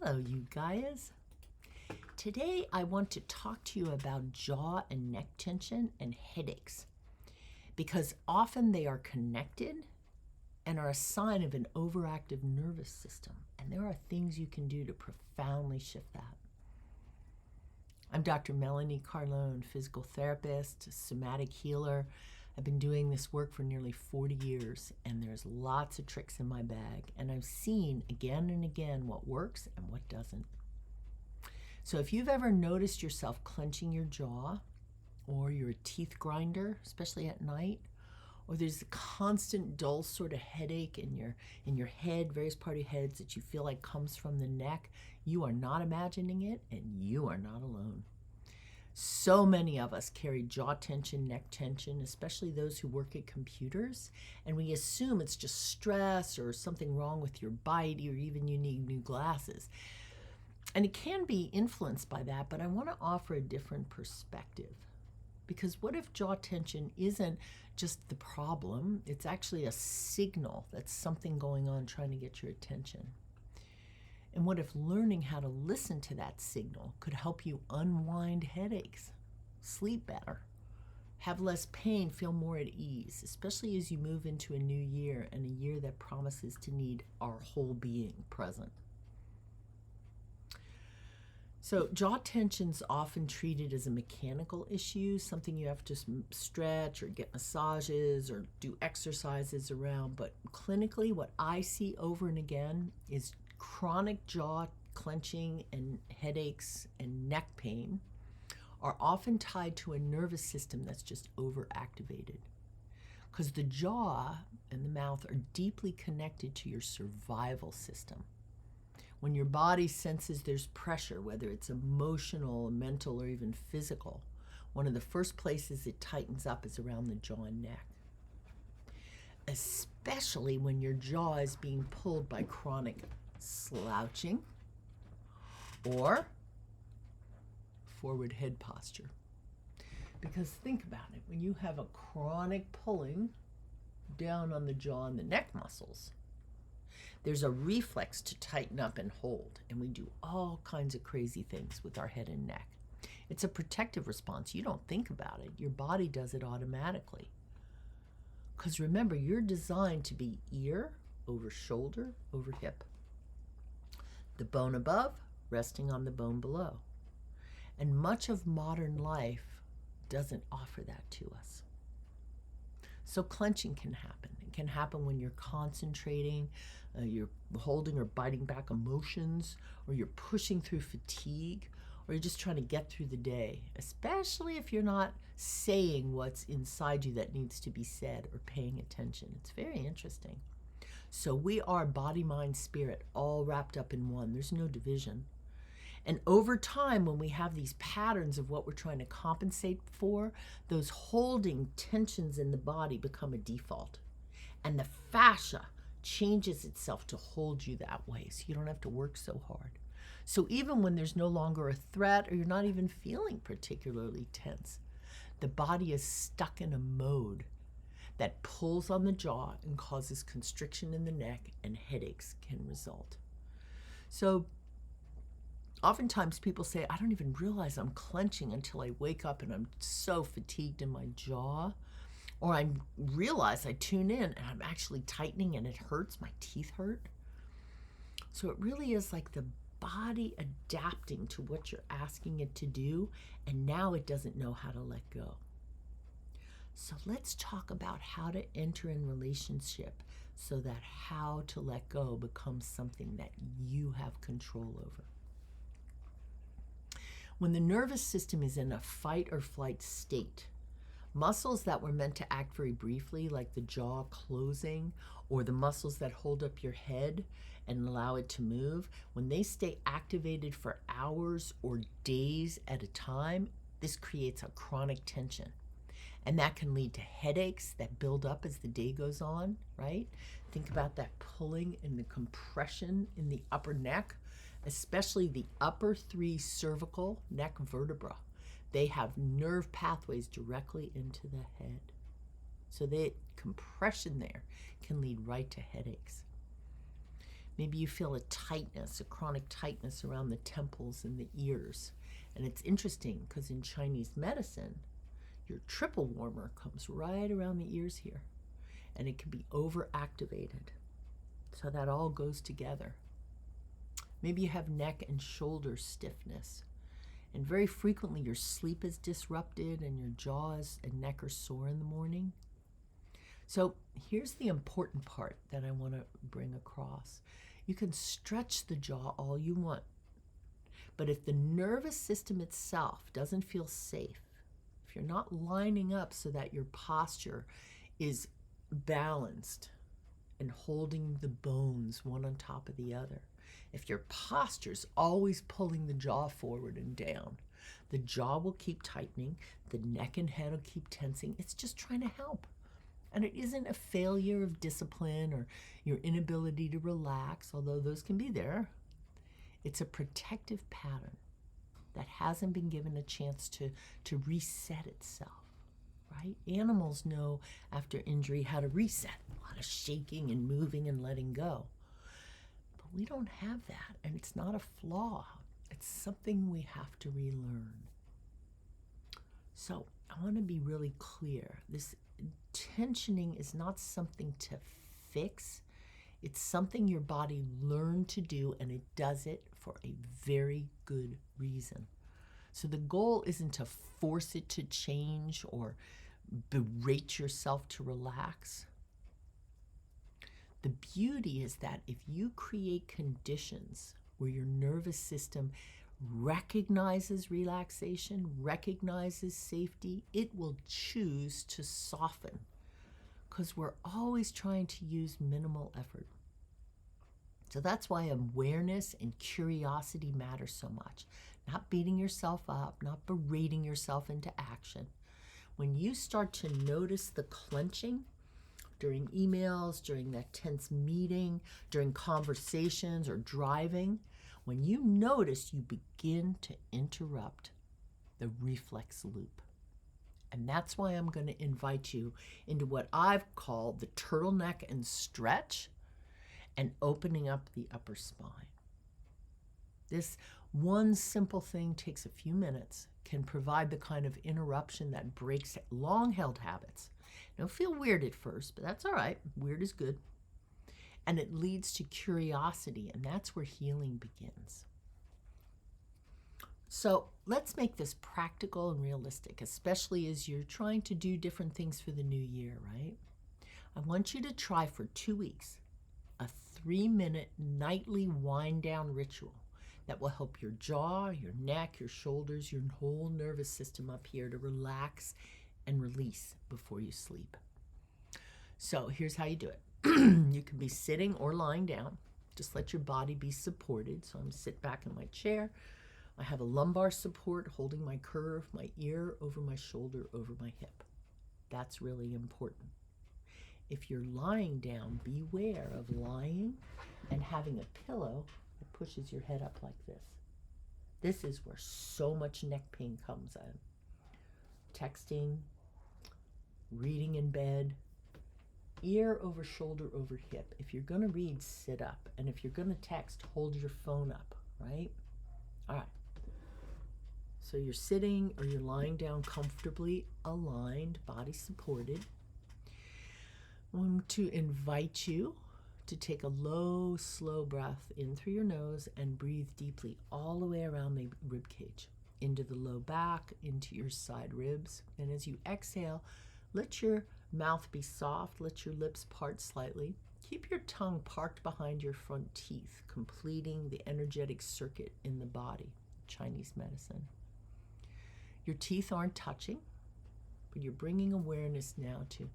Hello, you guys. Today I want to talk to you about jaw and neck tension and headaches because often they are connected and are a sign of an overactive nervous system, and there are things you can do to profoundly shift that. I'm Dr. Melanie Carlo, physical therapist, somatic healer. I've been doing this work for nearly 40 years, and there's lots of tricks in my bag, and I've seen again and again what works and what doesn't. So if you've ever noticed yourself clenching your jaw, or you're a teeth grinder, especially at night, or there's a constant dull sort of headache in your head, various part of your heads that you feel like comes from the neck, you are not imagining it, and you are not alone. So many of us carry jaw tension, neck tension, especially those who work at computers, and we assume it's just stress or something wrong with your bite, or even you need new glasses. And it can be influenced by that, but I want to offer a different perspective. Because what if jaw tension isn't just the problem, it's actually a signal that's something going on trying to get your attention? And what if learning how to listen to that signal could help you unwind headaches, sleep better, have less pain, feel more at ease, especially as you move into a new year, and a year that promises to need our whole being present? So jaw tension's often treated as a mechanical issue, something you have to stretch or get massages or do exercises around. But clinically, what I see over and again is chronic jaw clenching and headaches and neck pain are often tied to a nervous system that's just overactivated. Because the jaw and the mouth are deeply connected to your survival system. When your body senses there's pressure, whether it's emotional, mental, or even physical, one of the first places it tightens up is around the jaw and neck. Especially when your jaw is being pulled by chronic slouching or forward head posture. Because think about it, when you have a chronic pulling down on the jaw and the neck muscles, there's a reflex to tighten up and hold, and we do all kinds of crazy things with our head and neck. It's a protective response. You don't think about it. Your body does it automatically. Because remember, you're designed to be ear over shoulder over hip. The bone above resting on the bone below. And much of modern life doesn't offer that to us. So clenching can happen. It can happen when you're concentrating, you're holding or biting back emotions, or you're pushing through fatigue, or you're just trying to get through the day, especially if you're not saying what's inside you that needs to be said or paying attention. It's very interesting. So we are body, mind, spirit, all wrapped up in one. There's no division. And over time, when we have these patterns of what we're trying to compensate for, those holding tensions in the body become a default. And the fascia changes itself to hold you that way, so you don't have to work so hard. So even when there's no longer a threat, or you're not even feeling particularly tense, the body is stuck in a mode that pulls on the jaw and causes constriction in the neck, and headaches can result. So oftentimes people say, I don't even realize I'm clenching until I wake up and I'm so fatigued in my jaw. Or I realize I tune in and I'm actually tightening and it hurts, my teeth hurt. So it really is like the body adapting to what you're asking it to do, and now it doesn't know how to let go. So let's talk about how to enter in relationship so that how to let go becomes something that you have control over. When the nervous system is in a fight or flight state, muscles that were meant to act very briefly, like the jaw closing, or the muscles that hold up your head and allow it to move, when they stay activated for hours or days at a time, this creates a chronic tension. And that can lead to headaches that build up as the day goes on, right? Think about that pulling and the compression in the upper neck, especially the upper three cervical neck vertebra. They have nerve pathways directly into the head. So the compression there can lead right to headaches. Maybe you feel a tightness, a chronic tightness around the temples and the ears. And it's interesting because in Chinese medicine, your triple warmer comes right around the ears here, and it can be overactivated. So that all goes together. Maybe you have neck and shoulder stiffness, and very frequently your sleep is disrupted and your jaws and neck are sore in the morning. So here's the important part that I want to bring across. You can stretch the jaw all you want, but if the nervous system itself doesn't feel safe, if you're not lining up so that your posture is balanced and holding the bones one on top of the other, if your posture's always pulling the jaw forward and down, the jaw will keep tightening, the neck and head will keep tensing. It's just trying to help. And it isn't a failure of discipline or your inability to relax, although those can be there. It's a protective pattern that hasn't been given a chance to reset itself, right? Animals know after injury how to reset. A lot of shaking and moving and letting go. But we don't have that, and it's not a flaw. It's something we have to relearn. So I want to be really clear. This tensioning is not something to fix. It's something your body learned to do, and it does it for a very good reason. So the goal isn't to force it to change or berate yourself to relax. The beauty is that if you create conditions where your nervous system recognizes relaxation, recognizes safety, it will choose to soften, because we're always trying to use minimal effort. So that's why awareness and curiosity matter so much. Not beating yourself up, not berating yourself into action. When you start to notice the clenching during emails, during that tense meeting, during conversations or driving, when you notice, you begin to interrupt the reflex loop. And that's why I'm going to invite you into what I've called the turtleneck and stretch and opening up the upper spine. This one simple thing takes a few minutes, can provide the kind of interruption that breaks long-held habits. It'll feel weird at first, but that's all right. Weird is good. And it leads to curiosity, and that's where healing begins. So let's make this practical and realistic, especially as you're trying to do different things for the new year, right? I want you to try for 2 weeks a 3-minute nightly wind down ritual that will help your jaw, your neck, your shoulders, your whole nervous system up here to relax and release before you sleep. So here's how you do it. You can be sitting or lying down. Just let your body be supported. So I'm sit back in my chair. I have a lumbar support holding my curve, my ear over my shoulder, over my hip. That's really important. If you're lying down, beware of lying and having a pillow that pushes your head up like this. This is where so much neck pain comes in. Texting, reading in bed, ear over shoulder over hip. If you're going to read, sit up. And if you're going to text, hold your phone up, right? All right. So you're sitting or you're lying down comfortably aligned, body supported. I want to invite you to take a low, slow breath in through your nose and breathe deeply all the way around the rib cage, into the low back, into your side ribs. And as you exhale, let your mouth be soft, let your lips part slightly. Keep your tongue parked behind your front teeth, completing the energetic circuit in the body, Chinese medicine. Your teeth aren't touching, but you're bringing awareness now to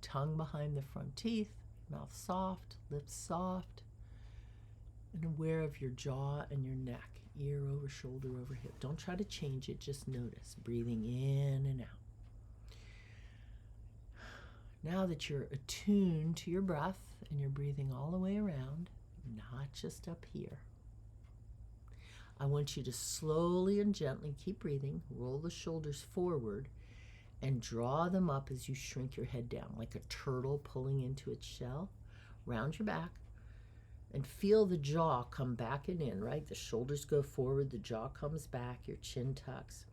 tongue behind the front teeth, mouth soft, lips soft, and aware of your jaw and your neck, ear over shoulder over hip. Don't try to change it, just notice, breathing in and out. Now that you're attuned to your breath and you're breathing all the way around, not just up here, I want you to slowly and gently keep breathing, roll the shoulders forward, and draw them up as you shrink your head down, like a turtle pulling into its shell. Round your back, And feel the jaw come back and in, right? The shoulders go forward, the jaw comes back, your chin tucks.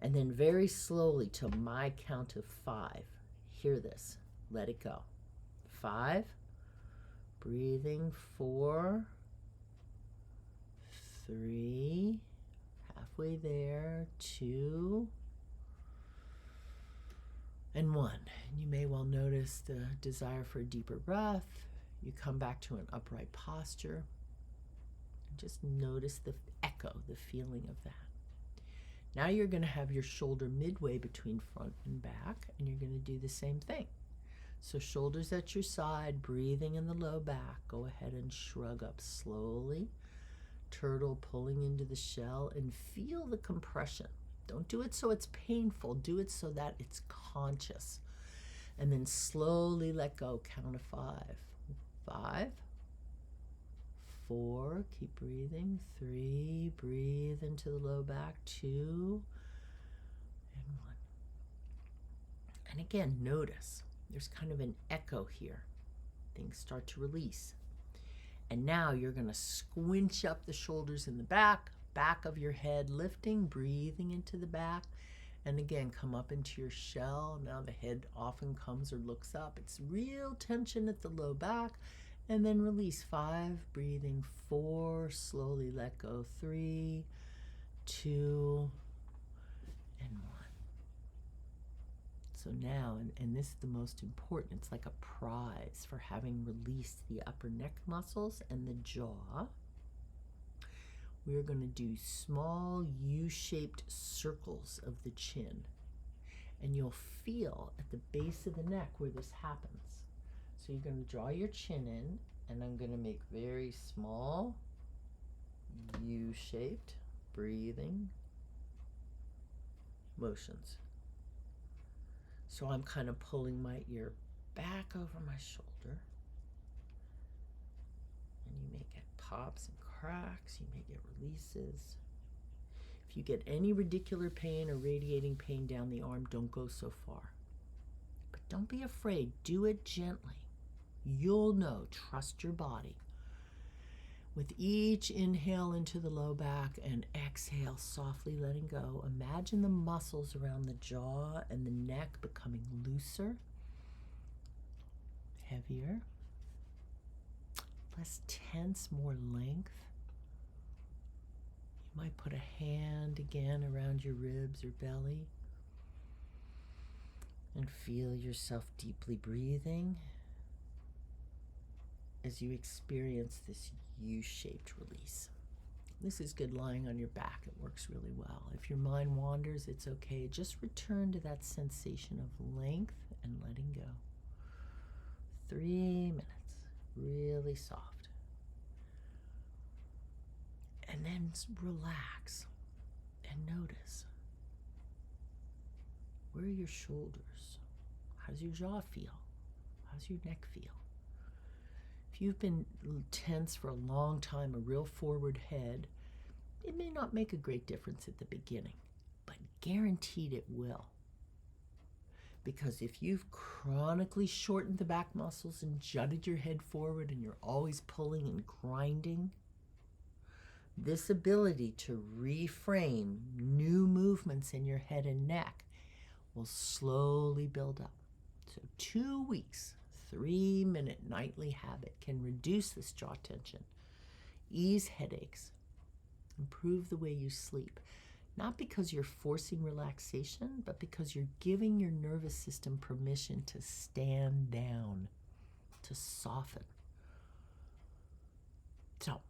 And then very slowly, to my count of 5, hear this, let it go. 5, breathing, 4, 3, halfway there, 2, and 1. And you may well notice the desire for a deeper breath. You come back to an upright posture. Just notice the echo, the feeling of that. Now you're going to have your shoulder midway between front and back, and you're going to do the same thing. So shoulders at your side, breathing in the low back. Go ahead and shrug up slowly. Turtle pulling into the shell, and feel the compression. Don't do it so it's painful. Do it so that it's conscious. And then slowly let go. Count of 5. 5, 4, keep breathing. 3, breathe into the low back. 2, and 1. And again, notice there's kind of an echo here. Things start to release. And now you're going to squinch up the shoulders in the back of your head, lifting, breathing into the back. And again, come up into your shell. Now the head often comes or looks up. It's real tension at the low back. And then release. 5, breathing. 4, slowly let go. 3, 2, and 1. So now, and this is the most important, it's like a prize for having released the upper neck muscles and the jaw. We're going to do small U-shaped circles of the chin. And you'll feel at the base of the neck where this happens. So you're going to draw your chin in, and I'm going to make very small U-shaped breathing motions. So I'm kind of pulling my ear back over my shoulder. And you may get pops and cracks, you may get releases. If you get any radicular pain or radiating pain down the arm, don't go so far. But don't be afraid, do it gently. You'll know, trust your body. With each inhale into the low back and exhale, softly letting go, imagine the muscles around the jaw and the neck becoming looser, heavier, less tense, more length. You might put a hand again around your ribs or belly and feel yourself deeply breathing as you experience this U-shaped release. This is good lying on your back. It works really well. If your mind wanders, it's okay. Just return to that sensation of length and letting go. 3 minutes, really soft. And then relax and notice. Where are your shoulders? How does your jaw feel? How's your neck feel? If you've been tense for a long time, a real forward head, it may not make a great difference at the beginning, but guaranteed it will. Because if you've chronically shortened the back muscles and jutted your head forward and you're always pulling and grinding, this ability to reframe new movements in your head and neck will slowly build up. So 2 weeks, 3-minute nightly habit can reduce this jaw tension, ease headaches, improve the way you sleep. Not because you're forcing relaxation, but because you're giving your nervous system permission to stand down, to soften. So,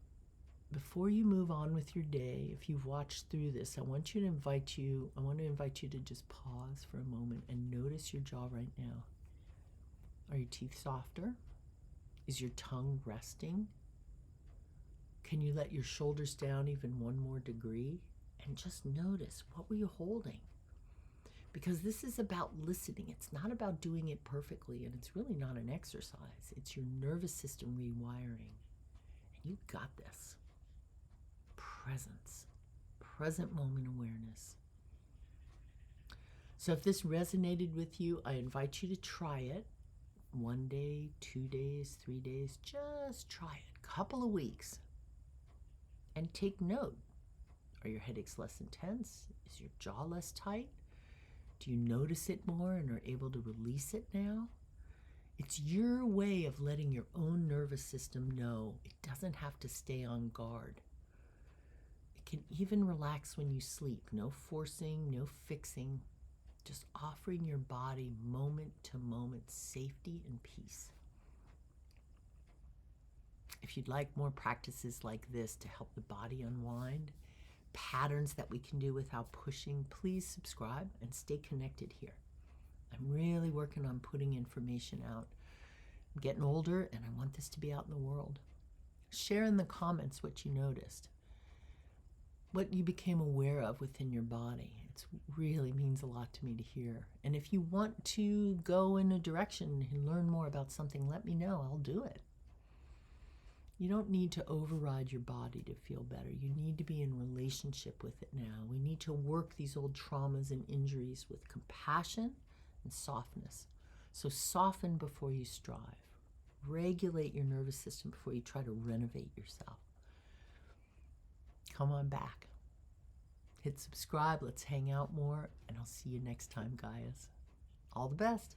before you move on with your day, if you've watched through this, I want to invite you to just pause for a moment and notice your jaw right now. Are your teeth softer? Is your tongue resting? Can you let your shoulders down even one more degree? And just notice, what were you holding? Because this is about listening. It's not about doing it perfectly, and it's really not an exercise. It's your nervous system rewiring. And you got this. Presence. Present moment awareness. So if this resonated with you, I invite you to try it. 1 day, 2 days, 3 days, just try it. couple of weeks and take note. Are your headaches less intense? Is your jaw less tight? Do you notice it more and are able to release it now? It's your way of letting your own nervous system know it doesn't have to stay on guard. It can even relax when you sleep. No forcing, no fixing. Just offering your body moment to moment safety and peace. If you'd like more practices like this to help the body unwind, patterns that we can do without pushing, please subscribe and stay connected here. I'm really working on putting information out. I'm getting older and I want this to be out in the world. Share in the comments what you noticed, what you became aware of within your body. It really means a lot to me to hear. And if you want to go in a direction and learn more about something, let me know. I'll do it. You don't need to override your body to feel better. You need to be in relationship with it now. We need to work these old traumas and injuries with compassion and softness. So soften before you strive. Regulate your nervous system before you try to renovate yourself. Come on back. Hit subscribe. Let's hang out more. And I'll see you next time, guys. All the best.